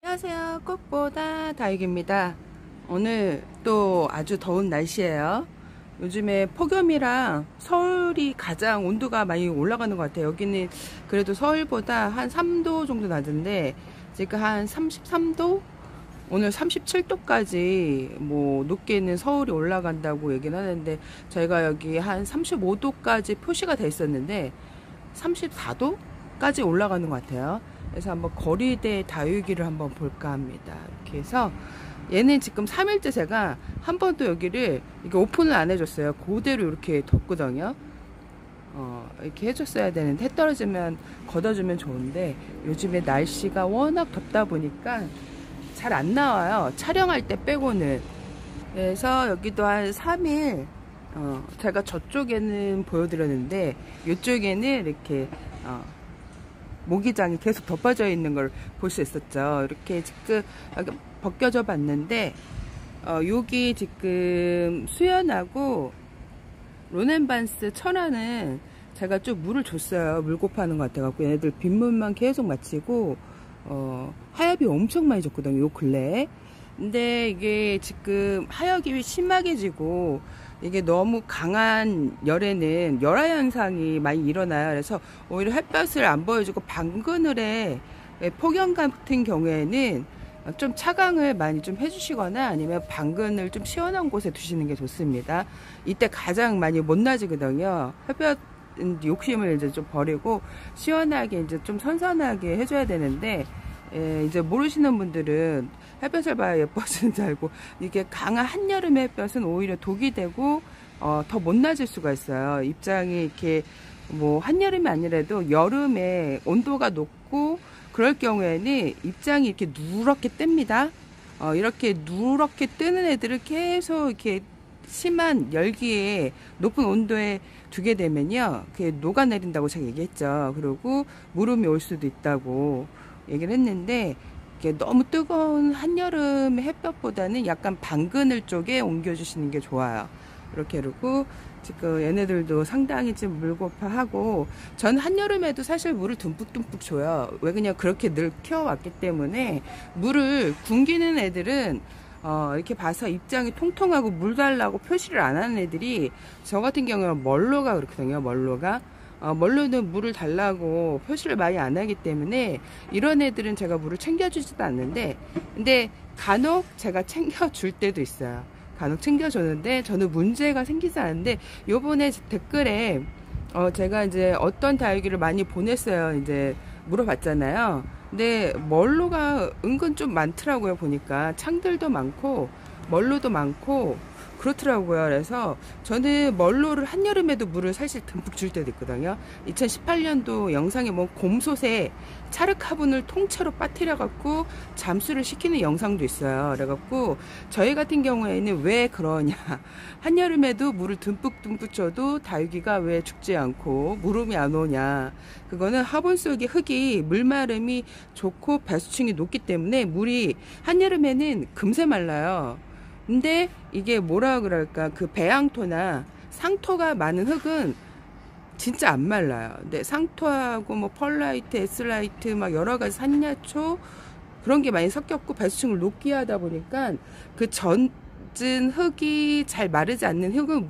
안녕하세요. 꽃보다 다육입니다. 오늘 또 아주 더운 날씨예요. 요즘에 폭염이랑 서울이 가장 온도가 많이 올라가는 것 같아요. 여기는 그래도 서울보다 한 3도 정도 낮은데 지금 한 33도? 오늘 37도까지 뭐 높게는 서울이 올라간다고 얘기는 하는데 저희가 여기 한 35도까지 표시가 돼 있었는데 34도까지 올라가는 것 같아요. 그래서 한번 거리대 다육이를 한번 볼까 합니다. 이렇게 해서 얘는 지금 3일째 제가 한 번도 여기를 이렇게 오픈을 안 해줬어요. 그대로 이렇게 뒀거든요. 이렇게 해줬어야 되는데 해 떨어지면 걷어주면 좋은데 요즘에 날씨가 워낙 덥다 보니까 잘 안 나와요. 촬영할 때 빼고는. 그래서 여기도 한 3일 제가 저쪽에는 보여드렸는데 이쪽에는 이렇게 모기장이 계속 덮어져 있는 걸 볼 수 있었죠. 이렇게 지금 벗겨져 봤는데 여기 지금 수연하고 로넨반스 천화는 제가 좀 물을 줬어요. 물곱하는 것 같아갖고 얘네들 빗물만 계속 마치고 하엽이 엄청 많이 줬거든요. 요 근래에. 근데 이게 지금 하엽이 심하게 지고 이게 너무 강한 열에는 열화 현상이 많이 일어나요. 그래서 오히려 햇볕을 안 보여주고 방그늘에 폭염 같은 경우에는 좀 차광을 많이 좀 해주시거나 아니면 방근을 좀 시원한 곳에 두시는 게 좋습니다. 이때 가장 많이 못 나지거든요. 햇볕 욕심을 이제 좀 버리고 시원하게 이제 좀 선선하게 해줘야 되는데 이제 모르시는 분들은 햇볕을 봐야 예뻐지는 줄 알고 이게 강한 한여름의 햇볕은 오히려 독이 되고 더 못 낮을 수가 있어요. 입장이 이렇게 뭐 한여름이 아니라도 여름에 온도가 높고 그럴 경우에는 입장이 이렇게 누렇게 뜹니다. 이렇게 누렇게 뜨는 애들을 계속 이렇게 심한 열기에 높은 온도에 두게 되면요, 그게 녹아내린다고 제가 얘기했죠. 그리고 무름이 올 수도 있다고 얘기를 했는데 이게 너무 뜨거운 한여름의 햇볕보다는 약간 방그늘 쪽에 옮겨주시는 게 좋아요. 이렇게. 그리고 지금 얘네들도 상당히 좀 물고파하고 전 한여름에도 사실 물을 듬뿍듬뿍 줘요. 왜 그냥 그렇게 늘 키워왔기 때문에. 물을 굶기는 애들은 이렇게 봐서 입장이 통통하고 물 달라고 표시를 안 하는 애들이 저 같은 경우는 멀로가 그렇거든요. 멀로는 물을 달라고 표시를 많이 안 하기 때문에 이런 애들은 제가 물을 챙겨주지도 않는데, 근데 간혹 제가 챙겨줄 때도 있어요. 간혹 챙겨줬는데 저는 문제가 생기지 않는데, 요번에 댓글에 제가 이제 어떤 다육이를 많이 보냈어요. 이제 물어봤잖아요. 근데 멀로가 은근 좀 많더라고요. 보니까 창들도 많고 멀로도 많고 그렇더라고요. 그래서 저는 멀로를 한여름에도 물을 사실 듬뿍 줄 때도 있거든요. 2018년도 영상에 뭐 곰솥에 차르카본을 통째로 빠뜨려 갖고 잠수를 시키는 영상도 있어요. 그래갖고 저희 같은 경우에는 왜 그러냐, 한여름에도 물을 듬뿍 줘도 다육이가 왜 죽지 않고 무름이 안 오냐, 그거는 화분 속의 흙이 물마름이 좋고 배수층이 높기 때문에 물이 한여름에는 금세 말라요. 근데 이게 뭐라 그럴까, 그 배양토나 상토가 많은 흙은 진짜 안 말라요. 근데 상토하고 뭐 펄라이트, 에스라이트 막 여러 가지 산야초 그런 게 많이 섞였고 배수층을 높게 하다 보니까 그 젖은 흙이 잘 마르지 않는 흙은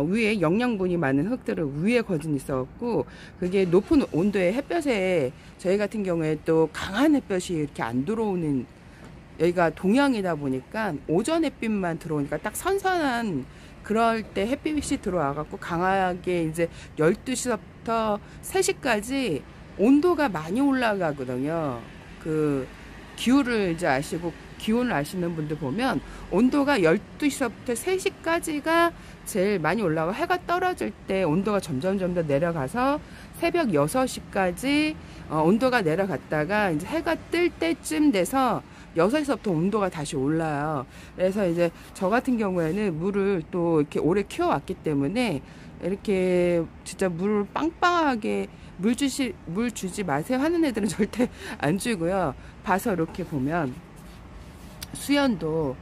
위에 영양분이 많은 흙들을 위에 거진 있어갖고 그게 높은 온도의 햇볕에 저희 같은 경우에 또 강한 햇볕이 이렇게 안 들어오는, 여기가 동양이다 보니까 오전 햇빛만 들어오니까 딱 선선한 그럴 때 햇빛이 들어와갖고 강하게 이제 12시부터 3시까지 온도가 많이 올라가거든요. 그 기후를 이제 아시고 기온을 아시는 분들 보면 온도가 12시부터 3시까지가 제일 많이 올라가고 해가 떨어질 때 온도가 점점 더 내려가서 새벽 6시까지 온도가 내려갔다가 이제 해가 뜰 때쯤 돼서 6시서부터 온도가 다시 올라요. 그래서 이제 저 같은 경우에는 물을 또 이렇게 오래 키워왔기 때문에 이렇게 진짜 물을 빵빵하게 물 주지 마세요 하는 애들은 절대 안 주고요. 봐서 이렇게 보면 수연도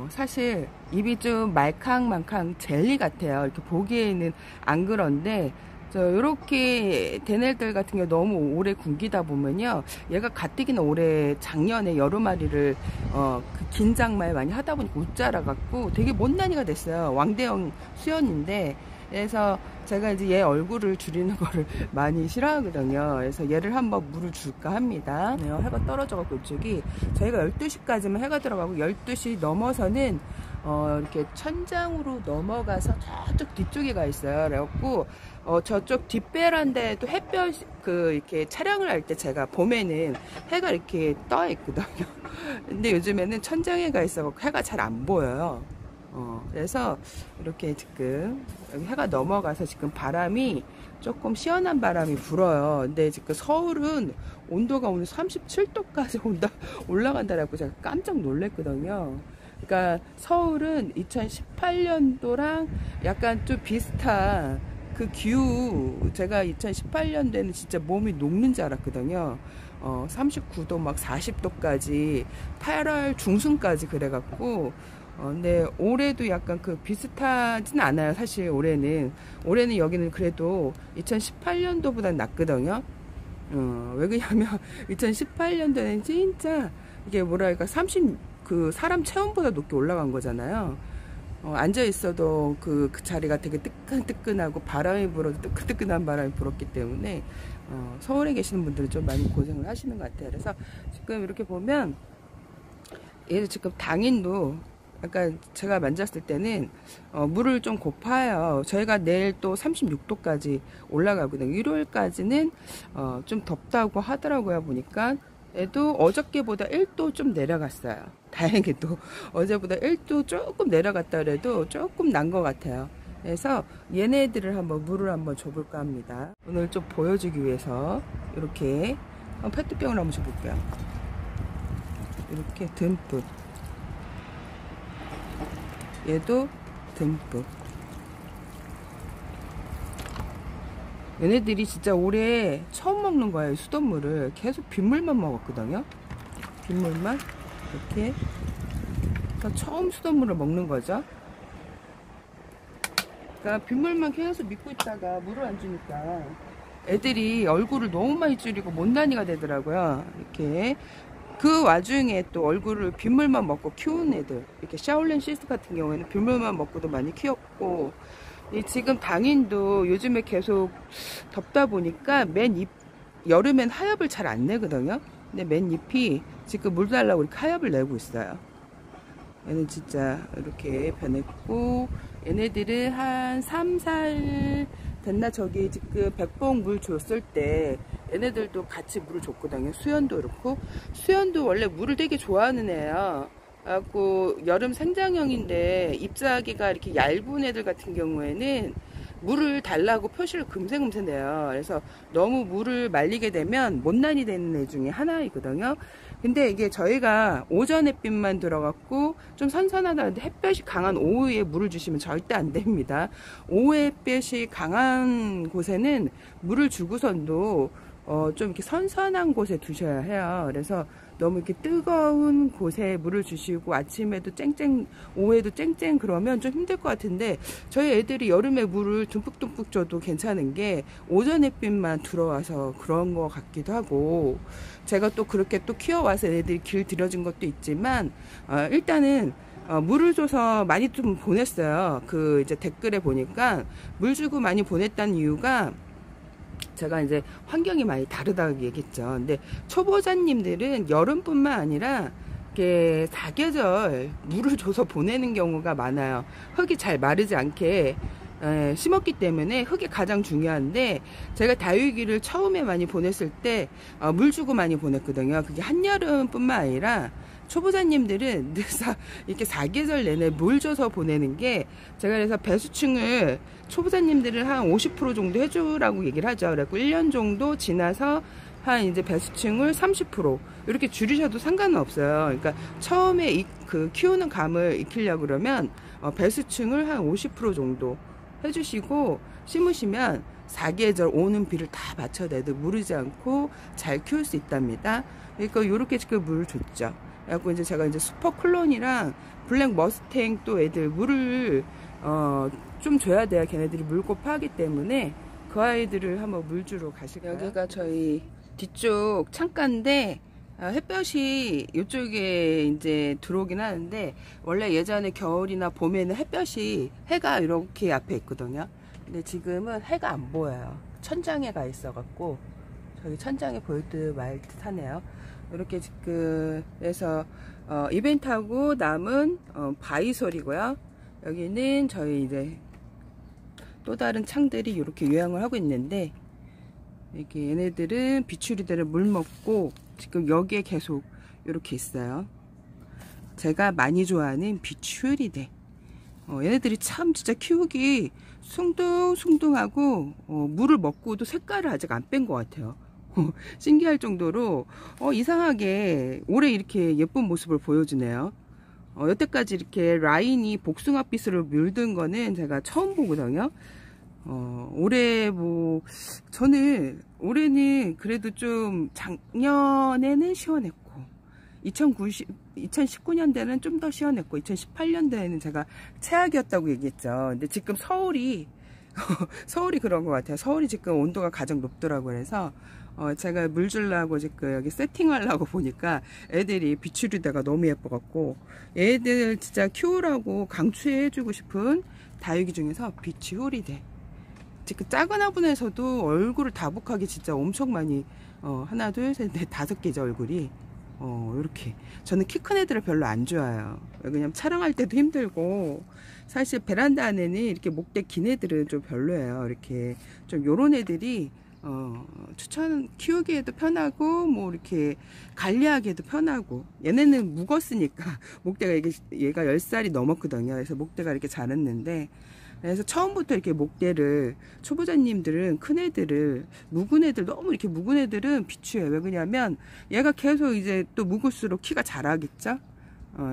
사실 입이 좀 말캉말캉 젤리 같아요. 이렇게 보기에는 안 그런데 이렇게 된 애들 같은 경우 너무 오래 굶기다 보면요, 얘가 가뜩이나 올해 작년에 여러 마리를 그 긴장말 많이 하다 보니까 못 자라갖고 되게 못난이가 됐어요. 왕대형 수연인데, 그래서 제가 이제 얘 얼굴을 줄이는 거를 많이 싫어하거든요. 그래서 얘를 한번 물을 줄까 합니다. 해가 떨어져갖고 이쪽이 저희가 12시까지만 해가 들어가고 12시 넘어서는 이렇게 천장으로 넘어가서 저쪽 뒤쪽에 가 있어요. 그래갖고 저쪽 뒷베란다에도 햇볕 이렇게 촬영을 할 때 제가 봄에는 해가 이렇게 떠 있거든요. 근데 요즘에는 천장에 가 있어갖고 해가 잘 안 보여요. 그래서 이렇게 지금 여기 해가 넘어가서 지금 바람이 조금 시원한 바람이 불어요. 근데 지금 서울은 온도가 오늘 37도까지 올라간다라고 제가 깜짝 놀랐거든요. 그러니까 서울은 2018년도랑 약간 좀 비슷한 그 기후, 제가 2018년도에는 진짜 몸이 녹는 줄 알았거든요. 39도 막 40도까지 8월 중순까지 그래갖고 근데 올해도 약간 그 비슷하진 않아요. 사실 올해는 여기는 그래도 2018년도보다 낫거든요. 왜 그러냐면 2018년도에는 진짜 이게 뭐랄까 그 사람 체온보다 높게 올라간 거잖아요. 앉아 있어도 그 자리가 되게 뜨끈뜨끈하고 바람이 불어도 뜨끈뜨끈한 바람이 불었기 때문에 서울에 계시는 분들은 좀 많이 고생을 하시는 것 같아요. 그래서 지금 이렇게 보면 얘도 지금 당인도 약간 제가 만졌을 때는 물을 좀 고파요. 저희가 내일 또 36도까지 올라가거든요. 일요일까지는 좀 덥다고 하더라고요. 보니까 얘도 어저께보다 1도 좀 내려갔어요. 다행히도 어제보다 1도 조금 내려갔다 그래도 조금 난 것 같아요. 그래서 얘네들을 한번 물을 한번 줘볼까 합니다. 오늘 좀 보여주기 위해서 이렇게 페트병을 한번 줘볼게요. 이렇게 듬뿍, 얘도 듬뿍. 얘네들이 진짜 올해 처음 먹는 거예요. 수돗물을 계속 빗물만 먹었거든요. 빗물만 이렇게 처음 수돗물을 먹는 거죠. 그러니까 빗물만 계속 믿고 있다가 물을 안 주니까 애들이 얼굴을 너무 많이 줄이고 못난이가 되더라고요. 이렇게 그 와중에 또 얼굴을 빗물만 먹고 키운 애들, 이렇게 샤올렌 시스 같은 경우에는 빗물만 먹고도 많이 키웠고, 지금 당인도 요즘에 계속 덥다 보니까 여름엔 하엽을 잘 안 내거든요. 근데 맨잎이 지금 물 달라고 이렇게 하엽을 내고 있어요. 얘는 진짜 이렇게 변했고, 얘네들은 한 3, 4일 됐나. 저기 지금 백봉 물 줬을 때 얘네들도 같이 물을 줬거든요. 수연도 그렇고, 수연도 원래 물을 되게 좋아하는 애야. 하고 여름 생장형인데 잎사귀가 이렇게 얇은 애들 같은 경우에는 물을 달라고 표시를 금세금세 내요. 그래서 너무 물을 말리게 되면 못난이 되는 애 중에 하나이거든요. 근데 이게 저희가 오전 햇빛만 들어갔고 좀 선선하다는데 햇볕이 강한 오후에 물을 주시면 절대 안 됩니다. 오후 햇볕이 강한 곳에는 물을 주고선도 좀 이렇게 선선한 곳에 두셔야 해요. 그래서 너무 이렇게 뜨거운 곳에 물을 주시고 아침에도 쨍쨍, 오후에도 쨍쨍 그러면 좀 힘들 것 같은데, 저희 애들이 여름에 물을 듬뿍듬뿍 줘도 괜찮은 게 오전 햇빛만 들어와서 그런 것 같기도 하고, 제가 또 그렇게 또 키워와서 애들이 길 들여준 것도 있지만, 일단은 물을 줘서 많이 좀 보냈어요. 그 이제 댓글에 보니까 물 주고 많이 보냈다는 이유가, 제가 이제 환경이 많이 다르다고 얘기했죠. 근데 초보자님들은 여름뿐만 아니라 이렇게 사계절 물을 줘서 보내는 경우가 많아요. 흙이 잘 마르지 않게 심었기 때문에 흙이 가장 중요한데, 제가 다육이를 처음에 많이 보냈을 때 물 주고 많이 보냈거든요. 그게 한여름뿐만 아니라 초보자님들은 늘 이렇게 사계절 내내 물 줘서 보내는 게, 제가 그래서 배수층을 초보자님들은 한 50% 정도 해주라고 얘기를 하죠. 그래서 1년 정도 지나서 한 이제 배수층을 30% 이렇게 줄이셔도 상관은 없어요. 그러니까 처음에 그 키우는 감을 익히려고 그러면 배수층을 한 50% 정도 해주시고 심으시면 사계절 오는 비를 다 맞춰내도 무르지 않고 잘 키울 수 있답니다. 그러니까 이렇게 지금 물을 줬죠. 그래갖고 이제 제가 이제 슈퍼 클론이랑 블랙 머스탱 또 애들 물을 좀 줘야 돼요. 걔네들이 물고파하기 때문에 그 아이들을 한번 물 주러 가실까요? 여기가 저희 뒤쪽 창가인데 햇볕이 이쪽에 이제 들어오긴 하는데, 원래 예전에 겨울이나 봄에는 해가 이렇게 앞에 있거든요. 근데 지금은 해가 안 보여요. 천장에 가 있어 갖고 저기 천장에 보일 듯 말 듯 하네요. 이렇게 지금 그래서 이벤트하고 남은 바이솔이고요. 여기는 저희 이제 또 다른 창들이 이렇게 요양을 하고 있는데, 이렇게 얘네들은 비추리대를 물 먹고 지금 여기에 계속 이렇게 있어요. 제가 많이 좋아하는 비추리대. 얘네들이 참 진짜 키우기 숭둥숭둥하고 물을 먹고도 색깔을 아직 안 뺀 것 같아요. 신기할 정도로 이상하게 올해 이렇게 예쁜 모습을 보여주네요. 여태까지 이렇게 라인이 복숭아빛으로 물든 거는 제가 처음 보거든요. 올해 저는 올해는 그래도 좀 작년에는 시원했고 2019년대는 좀 더 시원했고 2018년대에는 제가 최악이었다고 얘기했죠. 근데 지금 서울이 그런 것 같아요. 서울이 지금 온도가 가장 높더라고요. 그래서 제가 물 주려고 지금 여기 세팅하려고 보니까 애들이 비추리대가 너무 예뻐갖고, 애들 진짜 키우라고 강추해주고 싶은 다육이 중에서 비추리대. 지금 작은 화분에서도 얼굴을 다복하게 진짜 엄청 많이 하나 둘 셋 넷 5개죠 얼굴이. 이렇게 저는 키 큰 애들을 별로 안 좋아해요. 왜냐면 촬영할 때도 힘들고, 사실 베란다 안에는 이렇게 목대 긴 애들은 좀 별로예요. 이렇게 좀 요런 애들이 키우기에도 편하고 뭐 이렇게 관리하기에도 편하고, 얘네는 묵었으니까 목대가 얘가 10살이 넘었거든요. 그래서 목대가 이렇게 자랐는데, 그래서 처음부터 이렇게 목대를, 초보자님들은 큰 애들을, 묵은 애들, 너무 이렇게 묵은 애들은 비추해요. 왜 그러냐면 얘가 계속 이제 또 묵을수록 키가 자라겠죠.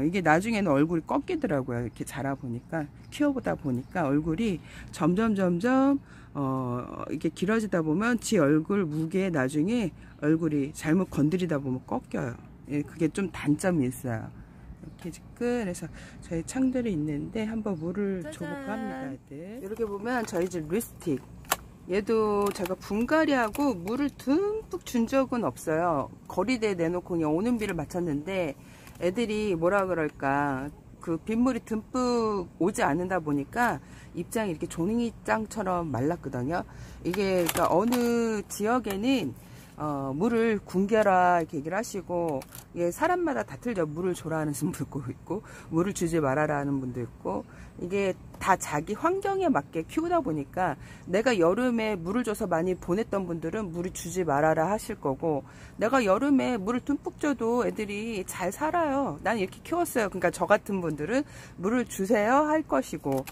이게 나중에는 얼굴이 꺾이더라고요. 이렇게 자라보니까, 키워보다 보니까 얼굴이 점점 이게 길어지다 보면 지 얼굴 무게, 나중에 얼굴이 잘못 건드리다 보면 꺾여요. 예, 그게 좀 단점이 있어요. 이렇게 지금 그래서 저희 창들이 있는데 한번 물을 줘볼까 합니다. 애들. 이렇게 보면 저희 집 립스틱, 얘도 제가 분갈이하고 물을 듬뿍 준 적은 없어요. 거리대에 내놓고 그냥 오는 비를 맞췄는데, 애들이 뭐라 그럴까, 그 빗물이 듬뿍 오지 않는다 보니까 입장이 이렇게 종이장처럼 말랐거든요. 이게 그러니까 어느 지역에는 물을 굶겨라 이렇게 얘기를 하시고, 이게 사람마다 다 틀려. 물을 줘라 하는 분도 있고 물을 주지 말아라 하는 분도 있고, 이게 다 자기 환경에 맞게 키우다 보니까, 내가 여름에 물을 줘서 많이 보냈던 분들은 물을 주지 말아라 하실 거고, 내가 여름에 물을 듬뿍 줘도 애들이 잘 살아요. 난 이렇게 키웠어요. 그러니까 저 같은 분들은 물을 주세요 할 것이고,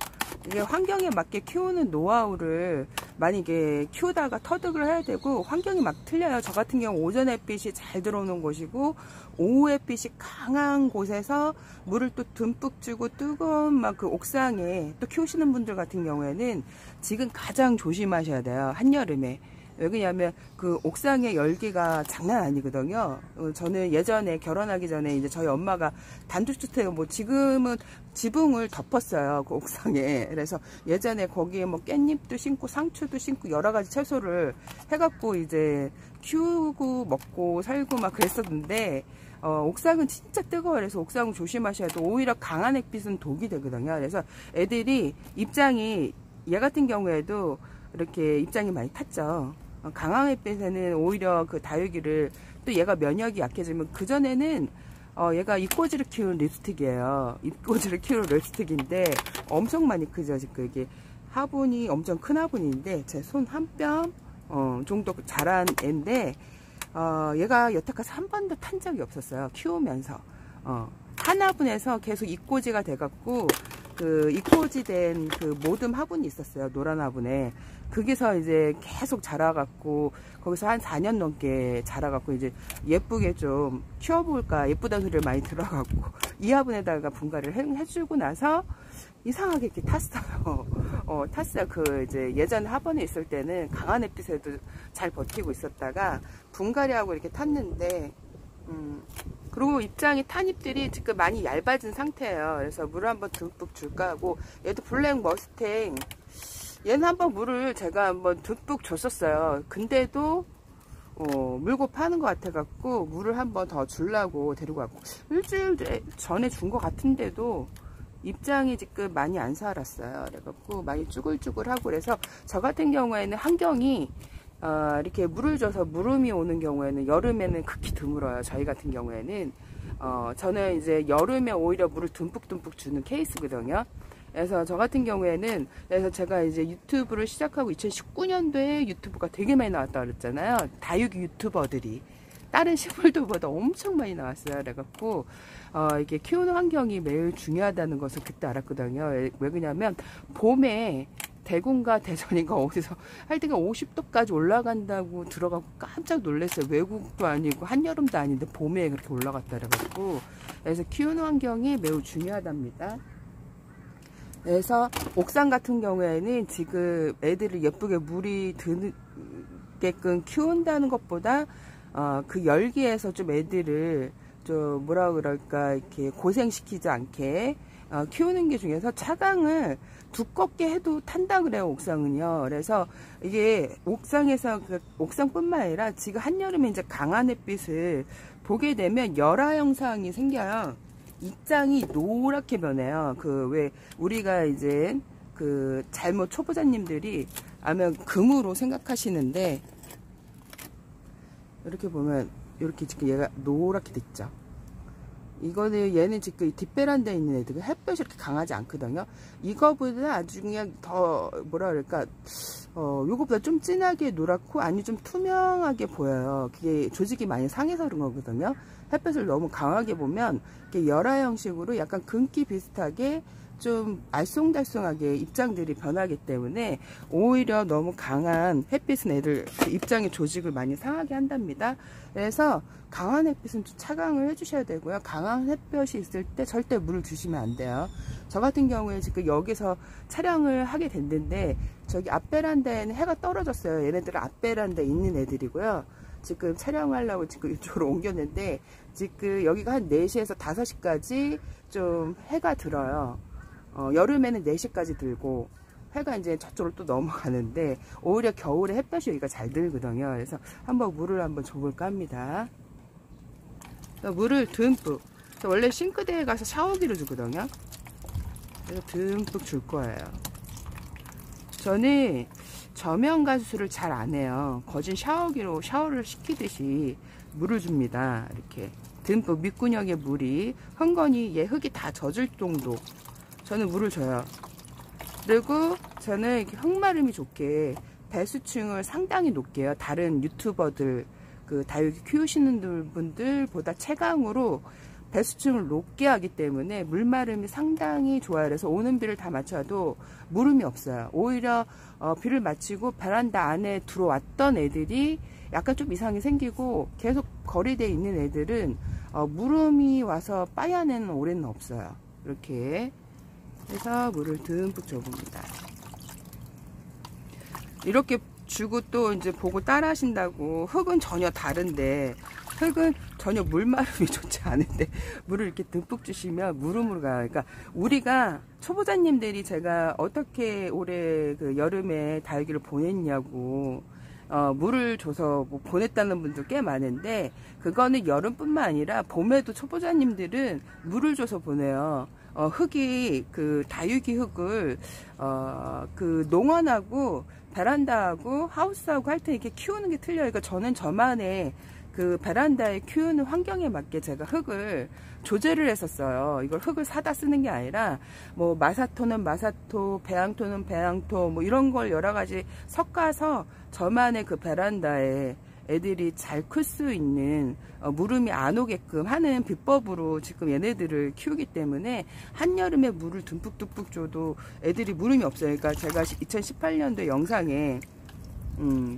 이게 환경에 맞게 키우는 노하우를 많이 이게 키우다가 터득을 해야 되고, 환경이 막 틀려요. 저 같은 경우 오전 햇빛이 잘 들어오는 곳이고, 오후 햇빛이 강한 곳에서 물을 또 듬뿍 주고 뜨거운 막 그 옥상에 또 키우시는 분들 같은 경우에는 지금 가장 조심하셔야 돼요. 한여름에. 왜 그러냐면 그 옥상의 열기가 장난 아니거든요. 저는 예전에 결혼하기 전에 이제 저희 엄마가 단독주택, 지금은 지붕을 덮었어요. 그 옥상에. 그래서 예전에 거기에 깻잎도 심고 상추도 심고 여러 가지 채소를 해갖고 이제 키우고 먹고 살고 막 그랬었는데, 옥상은 진짜 뜨거워요. 그래서 옥상은 조심하셔야 돼. 오히려 강한 햇빛은 독이 되거든요. 그래서 애들이 입장이, 얘 같은 경우에도 이렇게 입장이 많이 탔죠. 강한 햇빛에는 오히려 그 다육이를, 또 얘가 면역이 약해지면, 그전에는 얘가 이꼬지를 키우는 립스틱이에요. 이꼬지를 키우는 립스틱인데 엄청 많이 크죠. 지금 이게 화분이 엄청 큰 화분인데 제 손 한 뼘 정도 자란 애인데, 얘가 여태까지 한 번도 탄 적이 없었어요. 키우면서. 한 화분에서 계속 이꼬지가 돼갖고, 그 이꼬지 된 그 모듬 화분이 있었어요. 노란 화분에. 거기서 이제 계속 자라갖고, 거기서 한 4년 넘게 자라갖고, 이제 예쁘게 좀 키워볼까, 예쁘다는 소리를 많이 들어갖고, 이 화분에다가 분갈이를 해주고 나서 이상하게 이렇게 탔어요. 탔어요. 이제 예전 화분에 있을 때는 강한 햇빛에도 잘 버티고 있었다가 분갈이하고 이렇게 탔는데, 그리고 입장이 탄 잎들이 지금 많이 얇아진 상태예요. 그래서 물을 한번 듬뿍 줄까 하고, 얘도 블랙 머스탱, 얘는 한번 물을 제가 한번 듬뿍 줬었어요. 근데도 물고 파는 것 같아 갖고 물을 한번 더 주려고 데리고 왔고, 일주일 전에 준 것 같은데도 입장이 지금 많이 안 살았어요. 그래갖고 많이 쭈글쭈글하고, 그래서 저 같은 경우에는 환경이 이렇게 물을 줘서 물음이 오는 경우에는 여름에는 극히 드물어요. 저희 같은 경우에는 저는 이제 여름에 오히려 물을 듬뿍듬뿍 주는 케이스거든요. 그래서 저 같은 경우에는, 그래서 제가 이제 유튜브를 시작하고 2019년도에 유튜브가 되게 많이 나왔다 그랬잖아요. 다육이 유튜버들이 다른 식물들보다 엄청 많이 나왔어요. 그래갖고 이게 키우는 환경이 매우 중요하다는 것을 그때 알았거든요. 왜 그러냐면 봄에 대구인가 대전인가 어디서 하여튼 50도까지 올라간다고 들어가고 깜짝 놀랐어요. 외국도 아니고 한여름도 아닌데 봄에 그렇게 올라갔다 그래가지고, 그래서 키우는 환경이 매우 중요하답니다. 그래서 옥상 같은 경우에는 지금 애들을 예쁘게 물이 드게끔 키운다는 것보다 그 열기에서 좀 애들을 좀 뭐라 그럴까 이렇게 고생시키지 않게 키우는 게 중요해서 차광을 두껍게 해도 탄다 그래요, 옥상은요. 그래서 이게 옥상에서 옥상뿐만 아니라 지금 한여름에 이제 강한 햇빛을 보게 되면 열화 현상이 생겨요. 입장이 노랗게 변해요. 왜 우리가 이제 잘못 초보자님들이 아마 금으로 생각하시는데, 이렇게 보면 이렇게 지금 얘가 노랗게 됐죠. 이거는 얘는 지금 뒷베란다에 있는 애들은 햇볕이 이렇게 강하지 않거든요. 이거보다 아주 그냥 더 뭐라 그럴까, 요거보다 좀 진하게 노랗고 아니 좀 투명하게 보여요. 그게 조직이 많이 상해서 그런 거거든요. 햇볕을 너무 강하게 보면 이렇게 열화 형식으로 약간 금기 비슷하게 좀 알쏭달쏭하게 입장들이 변하기 때문에 오히려 너무 강한 햇빛은 애들 입장의 조직을 많이 상하게 한답니다. 그래서 강한 햇빛은 좀 차광을 해주셔야 되고요. 강한 햇볕이 있을 때 절대 물을 주시면 안 돼요. 저 같은 경우에 지금 여기서 촬영을 하게 됐는데, 저기 앞베란다에는 해가 떨어졌어요. 얘네들은 앞베란다에 있는 애들이고요. 지금 촬영하려고 지금 이쪽으로 옮겼는데, 지금 여기가 한 4시에서 5시까지 좀 해가 들어요. 여름에는 4시까지 들고 해가 이제 저쪽으로 또 넘어가는데, 오히려 겨울에 햇볕이 여기가 잘 들거든요. 그래서 한번 물을 한번 줘볼까 합니다. 물을 듬뿍, 원래 싱크대에 가서 샤워기를 주거든요. 그래서 듬뿍 줄 거예요. 저는 저면 가수를 잘 안 해요. 거진 샤워기로 샤워를 시키듯이 물을 줍니다. 이렇게 듬뿍 밑구녕에 물이 흥건히 얘 흙이 다 젖을 정도 저는 물을 줘요. 그리고 저는 이렇게 흙마름이 좋게 배수층을 상당히 높게 해요. 다른 유튜버들 다육이 키우시는 분들보다 채광으로 배수층을 높게 하기 때문에 물마름이 상당히 좋아요. 그래서 오는 비를 다 맞춰도 물음이 없어요. 오히려 비를 맞추고 베란다 안에 들어왔던 애들이 약간 좀 이상이 생기고 계속 거리대에 있는 애들은 물음이 와서 빠야내는 올해는 없어요. 이렇게 해서 물을 듬뿍 줘봅니다. 이렇게 주고 또 이제 보고 따라 하신다고, 흙은 전혀 다른데, 흙은 전혀 물마름이 좋지 않은데 물을 이렇게 듬뿍 주시면 물음으로 가요. 그러니까 우리가 초보자님들이 제가 어떻게 올해 여름에 다육이를 보냈냐고 물을 줘서 뭐 보냈다는 분들 꽤 많은데, 그거는 여름뿐만 아니라 봄에도 초보자님들은 물을 줘서 보내요. 흙이 다육이 흙을 농원하고 베란다하고 하우스하고 할 때 이렇게 키우는 게 틀려요. 그러니까 저는 저만의 베란다에 키우는 환경에 맞게 제가 흙을 조제를 했었어요. 이걸 흙을 사다 쓰는 게 아니라 뭐 마사토는 마사토, 배양토는 배양토 뭐 이런 걸 여러 가지 섞어서 저만의 베란다에 애들이 잘 클 수 있는 물음이 안 오게끔 하는 비법으로 지금 얘네들을 키우기 때문에 한여름에 물을 듬뿍듬뿍 줘도 애들이 물음이 없어요. 그러니까 제가 2018년도 영상에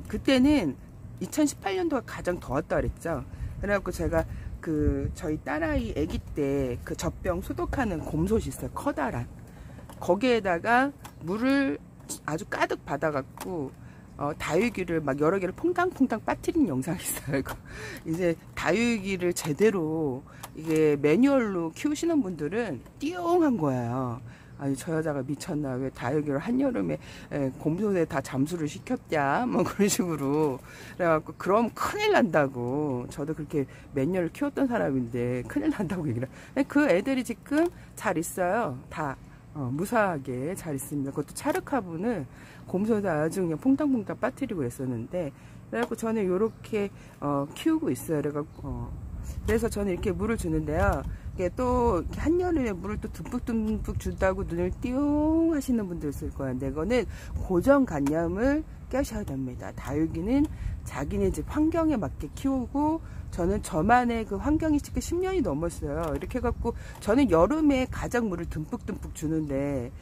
그때는 2018년도가 가장 더웠다 그랬죠. 그래갖고 제가 저희 딸아이 아기 때 젖병 소독하는 곰솥이 있어요. 커다란 거기에다가 물을 아주 가득 받아갖고 다육이를 막 여러 개를 퐁당퐁당 빠뜨린 영상이 있어요. 이제 다육이를 제대로 이게 매뉴얼로 키우시는 분들은 띠용한 거예요. 아니 저 여자가 미쳤나, 왜 다육이를 한여름에 곰소에 다 잠수를 시켰냐, 뭐 그런 식으로 그래갖고 그럼 큰일 난다고. 저도 그렇게 몇 년을 키웠던 사람인데 큰일 난다고 얘기를. 그 애들이 지금 잘 있어요. 다 무사하게 잘 있습니다. 그것도 차르카분을 곰소에다 아주 그냥 퐁당퐁당 빠뜨리고 있었는데, 그래갖고 저는 요렇게 키우고 있어요. 그래서 저는 이렇게 물을 주는데요. 이게 또 한여름에 물을 또 듬뿍듬뿍 준다고 눈을 띠용 하시는 분들 있을 거예요. 근데 이거는 고정관념을 깨셔야 됩니다. 다육이는 자기네 집 환경에 맞게 키우고, 저는 저만의 그 환경이 지금 10년이 넘었어요. 이렇게 해갖고 저는 여름에 가장 물을 듬뿍듬뿍 주는데,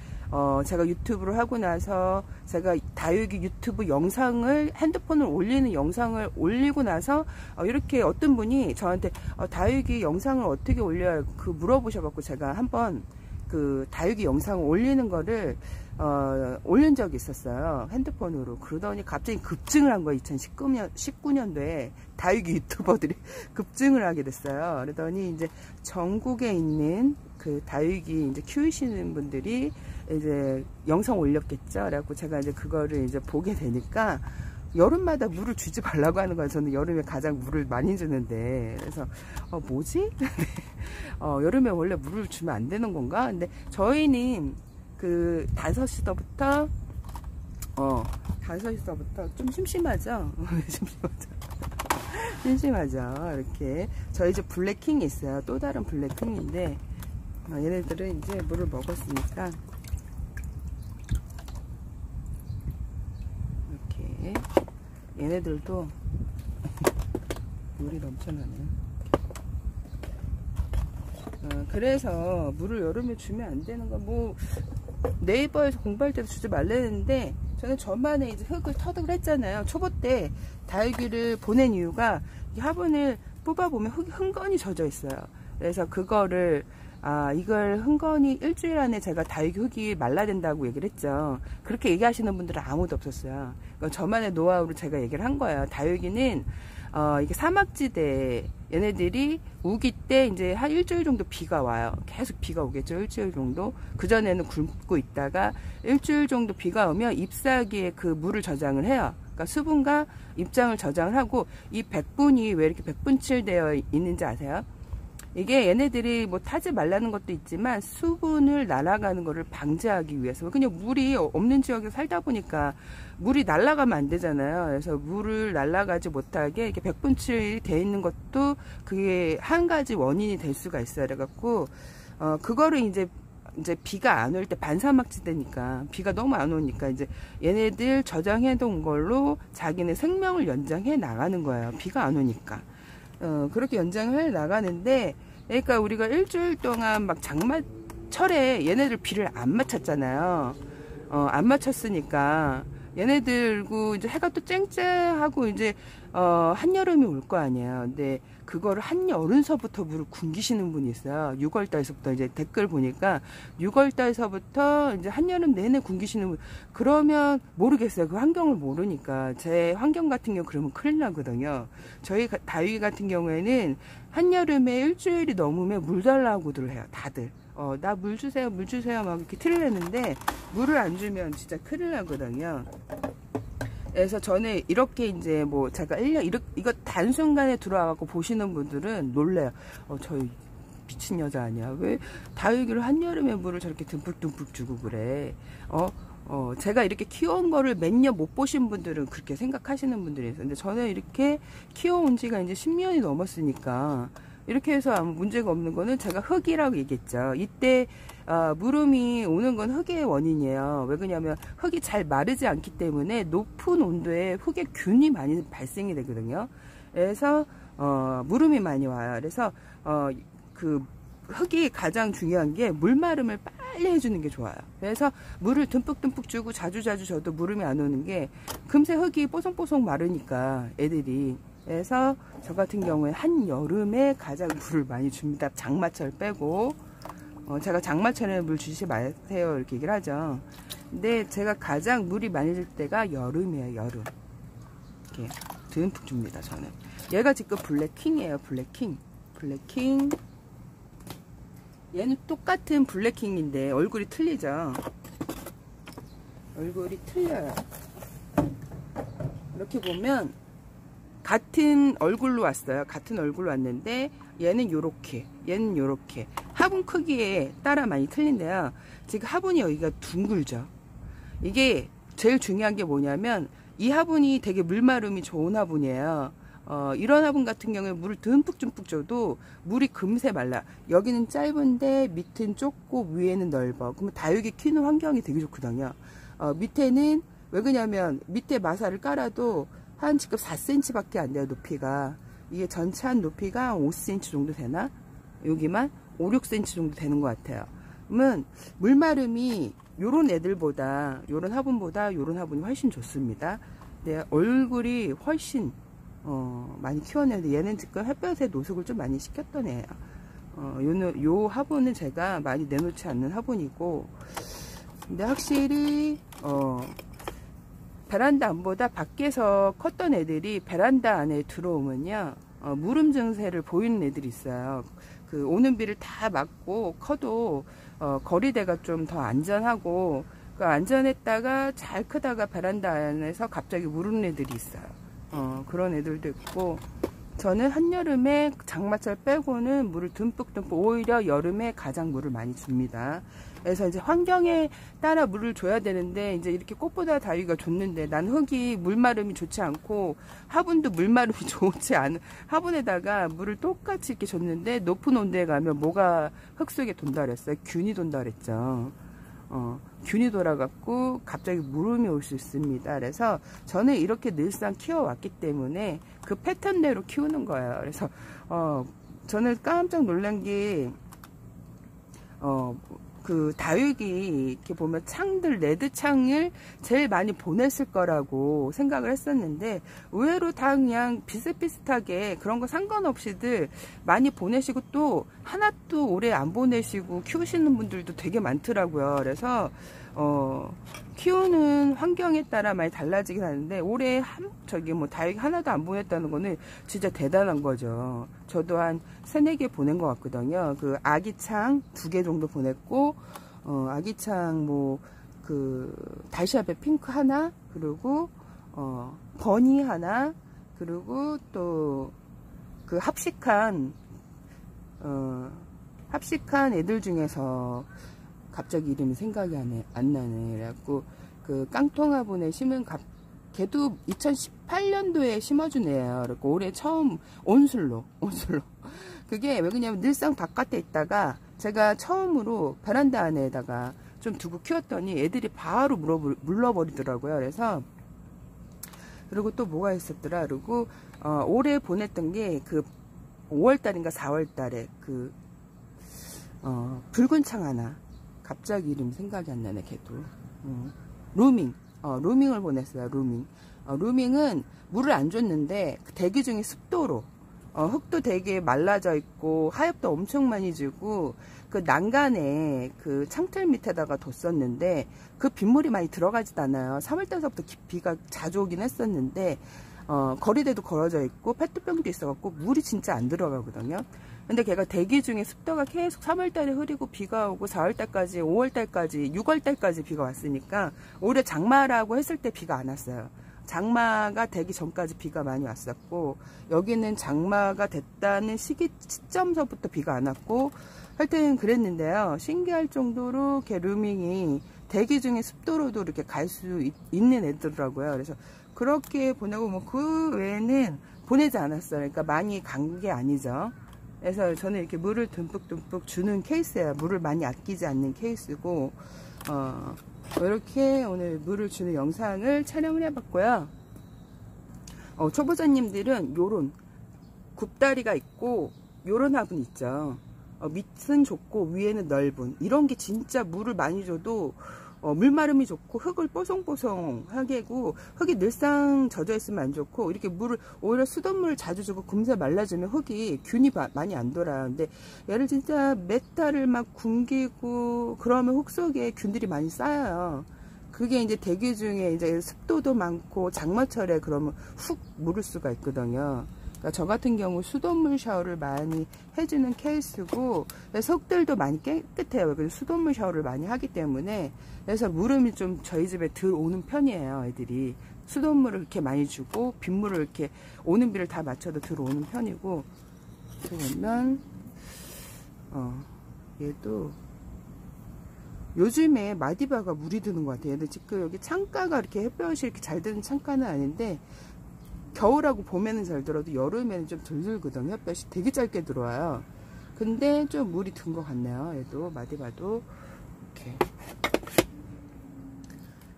제가 유튜브를 하고 나서 제가 다육이 유튜브 영상을 핸드폰을 올리는 영상을 올리고 나서 이렇게 어떤 분이 저한테 다육이 영상을 어떻게 올려야 그 물어보셔갖고 제가 한번 그 다육이 영상을 올리는 거를 올린 적이 있었어요. 핸드폰으로. 그러더니 갑자기 급증을 한 거예요. 2019년도에 다육이 유튜버들이 급증을 하게 됐어요. 그러더니 이제 전국에 있는 그 다육이 이제 키우시는 분들이 이제 영상 올렸겠죠. 그래갖고 제가 이제 그거를 이제 보게 되니까 여름마다 물을 주지 말라고 하는 거예요. 저는 여름에 가장 물을 많이 주는데. 그래서 뭐지? 여름에 원래 물을 주면 안 되는 건가? 근데 저희는 그 5시서부터 5시서부터 좀 심심하죠? 심심하죠. 이렇게 저희 집 블랙킹이 있어요. 또 다른 블랙킹인데 얘네들은 이제 물을 먹었으니까 이렇게 얘네들도 물이 넘쳐나네요. 그래서 물을 여름에 주면 안 되는 거, 뭐 네이버에서 공부할 때도 주지 말랬는데 저는 저만의 이제 흙을 터득을 했잖아요. 초보 때 다육이를 보낸 이유가 화분을 뽑아보면 흙이 흥건히 젖어 있어요. 그래서 그거를 이걸 흥건히 일주일 안에 제가 다육이 흙이 말라야 된다고 얘기를 했죠. 그렇게 얘기하시는 분들은 아무도 없었어요. 저만의 노하우로 제가 얘기를 한 거예요. 다육이는 이게 사막지대, 얘네들이 우기 때 이제 한 일주일 정도 비가 와요. 계속 비가 오겠죠. 일주일 정도. 그전에는 굶고 있다가 일주일 정도 비가 오면 잎사귀에 그 물을 저장을 해요. 그러니까 수분과 잎장을 저장을 하고, 이 백분이 왜 이렇게 백분칠 되어 있는지 아세요? 이게 얘네들이 뭐 타지 말라는 것도 있지만 수분을 날아가는 거를 방지하기 위해서. 그냥 물이 없는 지역에 살다 보니까 물이 날아가면 안 되잖아요. 그래서 물을 날아가지 못하게 이렇게 백분칠이 돼 있는 것도 그게 한 가지 원인이 될 수가 있어요. 그래갖고 그거를 이제 비가 안 올 때, 반사막지대니까 비가 너무 안 오니까 이제 얘네들 저장해 둔 걸로 자기네 생명을 연장해 나가는 거예요. 비가 안 오니까. 그렇게 연장을 나가는데, 그러니까 우리가 일주일 동안 막 장마철에 얘네들 비를 안 맞췄잖아요. 안 맞췄으니까 얘네들고 이제 해가 또 쨍쨍하고 이제 한여름이 올 거 아니에요. 근데 그거를 한여름서부터 물을 굶기시는 분이 있어요. 6월달서부터 이제 댓글 보니까 6월달서부터 이제 한여름 내내 굶기시는 분. 그러면 모르겠어요. 그 환경을 모르니까. 제 환경 같은 경우 그러면 큰일 나거든요. 저희 다육이 같은 경우에는 한여름에 일주일이 넘으면 물 달라고들 해요. 다들. 나 물 주세요, 물 주세요 막 이렇게 티를 내는데 물을 안 주면 진짜 큰일 나거든요. 그래서 저는 이렇게 이제 뭐 제가 1년 이거 단순간에 들어와갖고 보시는 분들은 놀래요. 저희 미친 여자 아니야? 왜 다육이를 한여름에 물을 저렇게 듬뿍듬뿍 주고 그래? 제가 이렇게 키워온 거를 몇 년 못 보신 분들은 그렇게 생각하시는 분들이 있어요. 근데 저는 이렇게 키워온 지가 이제 10년이 넘었으니까 이렇게 해서 아무 문제가 없는 거는 제가 흙이라고 얘기했죠. 이때 물음이 오는 건 흙의 원인이에요. 왜 그러냐면 흙이 잘 마르지 않기 때문에 높은 온도에 흙에 균이 많이 발생이 되거든요. 그래서 물음이 많이 와요. 그래서 그 흙이 가장 중요한 게 물마름을 빨리 해주는 게 좋아요. 그래서 물을 듬뿍듬뿍 주고 자주자주 줘도 물음이 안 오는 게 금세 흙이 뽀송뽀송 마르니까 애들이. 그래서 저 같은 경우에 한여름에 가장 물을 많이 줍니다. 장마철 빼고. 제가 장마철에 물 주지 마세요 이렇게 얘기를 하죠. 근데 제가 가장 물이 많이 줄 때가 여름이에요. 여름. 이렇게 듬뿍 줍니다. 저는. 얘가 지금 블랙킹이에요. 블랙킹. 얘는 똑같은 블랙킹인데 얼굴이 틀리죠. 얼굴이 틀려요. 이렇게 보면 같은 얼굴로 왔어요. 같은 얼굴로 왔는데 얘는 요렇게, 얘는 요렇게. 화분 크기에 따라 많이 틀린데요. 지금 화분이 여기가 둥글죠. 이게 제일 중요한 게 뭐냐면 이 화분이 되게 물마름이 좋은 화분이에요. 이런 화분 같은 경우에 물을 듬뿍 줘도 물이 금세 말라. 여기는 짧은데 밑은 좁고 위에는 넓어. 그러면 다육이 키우는 환경이 되게 좋거든요. 밑에는 왜 그러냐면 밑에 마사를 깔아도 한 지금 4cm 밖에 안 돼요. 높이가. 이게 전체 한 높이가 5cm 정도 되나? 여기만 5, 6cm 정도 되는 것 같아요. 그러면 물마름이 요런 애들보다, 요런 화분보다 요런 화분이 훨씬 좋습니다. 네, 얼굴이 훨씬 많이 키워내는데 얘는 지금 햇볕에 노숙을 좀 많이 시켰던 애예요. 요 화분은 제가 많이 내놓지 않는 화분이고, 근데 확실히 베란다 안보다 밖에서 컸던 애들이 베란다 안에 들어오면요, 무름 증세를 보이는 애들이 있어요. 그 오는 비를 다 막고 커도 거리대가 좀 더 안전하고, 그 안전했다가 잘 크다가 베란다 안에서 갑자기 무르는 애들이 있어요. 그런 애들도 있고, 저는 한여름에 장마철 빼고는 물을 듬뿍 오히려 여름에 가장 물을 많이 줍니다. 그래서 이제 환경에 따라 물을 줘야 되는데, 이제 이렇게 꽃보다 다육이가 좋는데 난 흙이 물마름이 좋지 않고 화분도 물마름이 좋지 않은 화분에다가 물을 똑같이 이렇게 줬는데 높은 온도에 가면 뭐가 흙 속에 돈다 그랬어요? 균이 돈다 그랬죠. 균이 돌아갖고 갑자기 물음이 올 수 있습니다. 그래서 저는 이렇게 늘상 키워왔기 때문에 그 패턴대로 키우는 거예요. 그래서 저는 깜짝 놀란 게 그 다육이 이렇게 보면 창들, 레드 창을 제일 많이 보냈을 거라고 생각을 했었는데, 의외로 다 그냥 비슷비슷하게 그런 거 상관없이들 많이 보내시고, 또 하나도 오래 안 보내시고 키우시는 분들도 되게 많더라고요. 그래서 키우는 환경에 따라 많이 달라지긴 하는데, 올해 다육이 하나도 안 보냈다는 거는 진짜 대단한 거죠. 저도 한 3, 4개 보낸 것 같거든요. 그 아기창 2개 정도 보냈고, 아기창 다시아베 핑크 하나, 그리고 버니 하나, 그리고 또 그 합식한 애들 중에서 갑자기 이름이 생각이 안 나네. 그래갖고 그 깡통 화분에 심은 걔도 2018년도에 심어준 애예요. 그리고 올해 처음 온술로. 그게 왜 그러냐면 늘상 바깥에 있다가 제가 처음으로 베란다 안에다가 좀 두고 키웠더니 애들이 바로 물러버리더라고요. 그래서, 그리고 또 뭐가 있었더라. 그리고 올해 보냈던 게 그 5월달인가 4월달에 그 붉은 창 하나, 갑자기 이름 생각이 안 나네. 걔도 루밍을 보냈어요. 루밍은 물을 안 줬는데 대기 중에 습도로 흙도 되게 말라져 있고 하엽도 엄청 많이 지고, 그 난간에 그 창틀 밑에다가 뒀었는데 그 빗물이 많이 들어가지도 않아요. 3월달서부터 비가 자주 오긴 했었는데 거리대도 걸어져 있고 페트병도 있어갖고 물이 진짜 안 들어가거든요. 근데 걔가 대기 중에 습도가 계속 3월달에 흐리고 비가 오고 4월달까지, 5월달까지, 6월달까지 비가 왔으니까 올해 장마라고 했을 때 비가 안 왔어요. 장마가 되기 전까지 비가 많이 왔었고, 여기는 장마가 됐다는 시점서부터 비가 안 왔고, 하여튼 그랬는데요. 신기할 정도로 걔 루밍이 대기 중에 습도로도 이렇게 갈 수 있는 애더라고요. 그래서 그렇게 보내고 그 외에는 보내지 않았어요. 그러니까 많이 간 게 아니죠. 그래서 저는 이렇게 물을 듬뿍 주는 케이스예요. 물을 많이 아끼지 않는 케이스고, 이렇게 오늘 물을 주는 영상을 촬영을 해봤고요. 초보자님들은 요런 굽다리가 있고 요런 화분 있죠. 밑은 좁고 위에는 넓은, 이런 게 진짜 물을 많이 줘도 물마름이 좋고 흙을 뽀송뽀송하게 하고, 흙이 늘상 젖어 있으면 안 좋고, 이렇게 물을 오히려 수돗물을 자주 주고 금세 말라주면 흙이 균이 많이 안 돌아요. 근데 얘를 진짜 몇 달을 막 굶기고 그러면 흙 속에 균들이 많이 쌓여요. 그게 이제 대기 중에 이제 습도도 많고 장마철에 그러면 훅 물을 수가 있거든요. 그러니까 저 같은 경우 수돗물 샤워를 많이 해주는 케이스고, 속들도 많이 깨끗해요. 그래서 수돗물 샤워를 많이 하기 때문에, 그래서 물음이 좀 저희 집에 들어오는 편이에요. 애들이 수돗물을 이렇게 많이 주고 빗물을 이렇게 오는 비를 다 맞춰도 들어오는 편이고. 그러면 얘도 요즘에 마디바가 물이 드는 것 같아요. 얘들 지금 여기 창가가 이렇게 햇볕이 이렇게 잘 드는 창가는 아닌데, 겨울하고 봄에는 잘 들어도 여름에는 좀 덜 들거든요. 햇볕이 되게 짧게 들어와요. 근데 좀 물이 든 것 같네요. 얘도 마디바도 이렇게.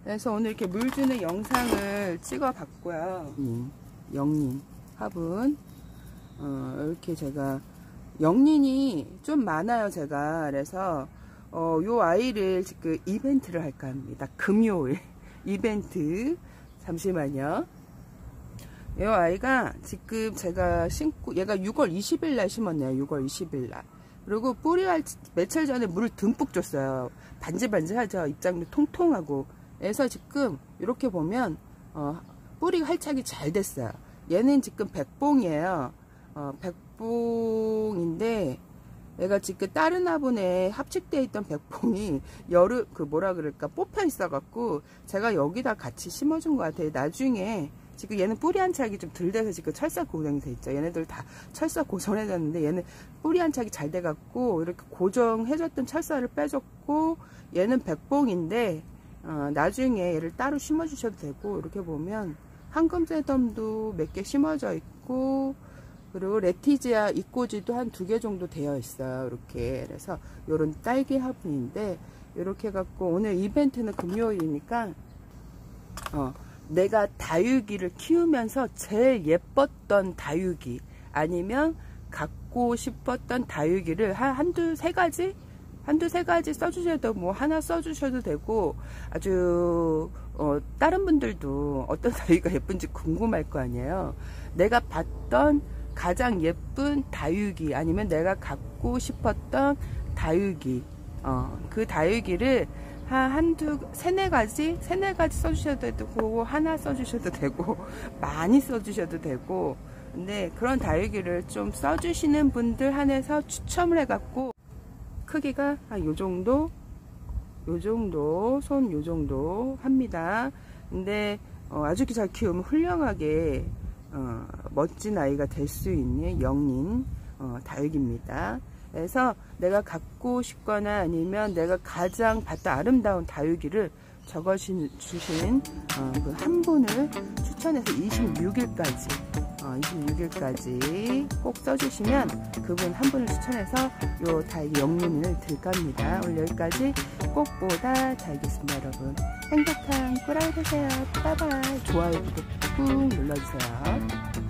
그래서 오늘 이렇게 물 주는 영상을 찍어 봤고요. 영린 화분 이렇게 제가 영린이 좀 많아요. 제가 그래서 요 아이를 지금 이벤트를 할까 합니다. 금요일 이벤트. 잠시만요. 이 아이가 지금 제가 심고, 얘가 6월 20일 날 심었네요. 6월 20일 날. 그리고 뿌리할 며칠 전에 물을 듬뿍 줬어요. 반질반질하죠. 입장도 통통하고. 그래서 지금 이렇게 보면 뿌리가 활착이 잘 됐어요. 얘는 지금 백봉이에요. 백봉인데, 얘가 지금 다른 화분에 합식되어 있던 백봉이 뭐라 그럴까, 뽑혀 있어 갖고 제가 여기다 같이 심어준 것 같아요. 나중에 지금 얘는 뿌리 한착이 좀 덜 돼서 지금 철사 고정이 돼 있죠. 얘네들 다 철사 고정해졌는데, 얘는 뿌리 한착이 잘 돼 갖고 이렇게 고정해줬던 철사를 빼줬고, 얘는 백봉인데 나중에 얘를 따로 심어 주셔도 되고, 이렇게 보면 황금새덤도 몇 개 심어져 있고, 그리고 레티지아 잎꽂이도 한 2개 정도 되어 있어요. 이렇게. 그래서 요런 딸기 화분인데, 이렇게 갖고 오늘 이벤트는 금요일이니까 내가 다육이를 키우면서 제일 예뻤던 다육이, 아니면 갖고 싶었던 다육이를 한두 세 가지 써주셔도, 뭐 하나 써주셔도 되고, 아주 다른 분들도 어떤 다육이가 예쁜지 궁금할 거 아니에요. 내가 봤던 가장 예쁜 다육이, 아니면 내가 갖고 싶었던 다육이, 그 다육이를 세네 가지 써주셔도 되고, 하나 써주셔도 되고, 많이 써주셔도 되고. 근데 그런 다육이를 좀 써주시는 분들 한해서 추첨을 해갖고, 크기가 한 요정도, 손 요정도 합니다. 근데 아주 잘 키우면 훌륭하게 멋진 아이가 될 수 있는 영린 다육입니다. 그래서 내가 갖고 싶거나 아니면 내가 가장 봤던 아름다운 다육이를 적어주신 그 한 분을 추천해서 26일까지 꼭 써주시면 그분 한 분을 추천해서 요 다육이 영린을 드릴까 합니다. 오늘 여기까지 꼭 보다 다육이었습니다. 여러분 행복한 꿀아이 되세요. 빠바이. 좋아요, 구독 꾹 눌러주세요.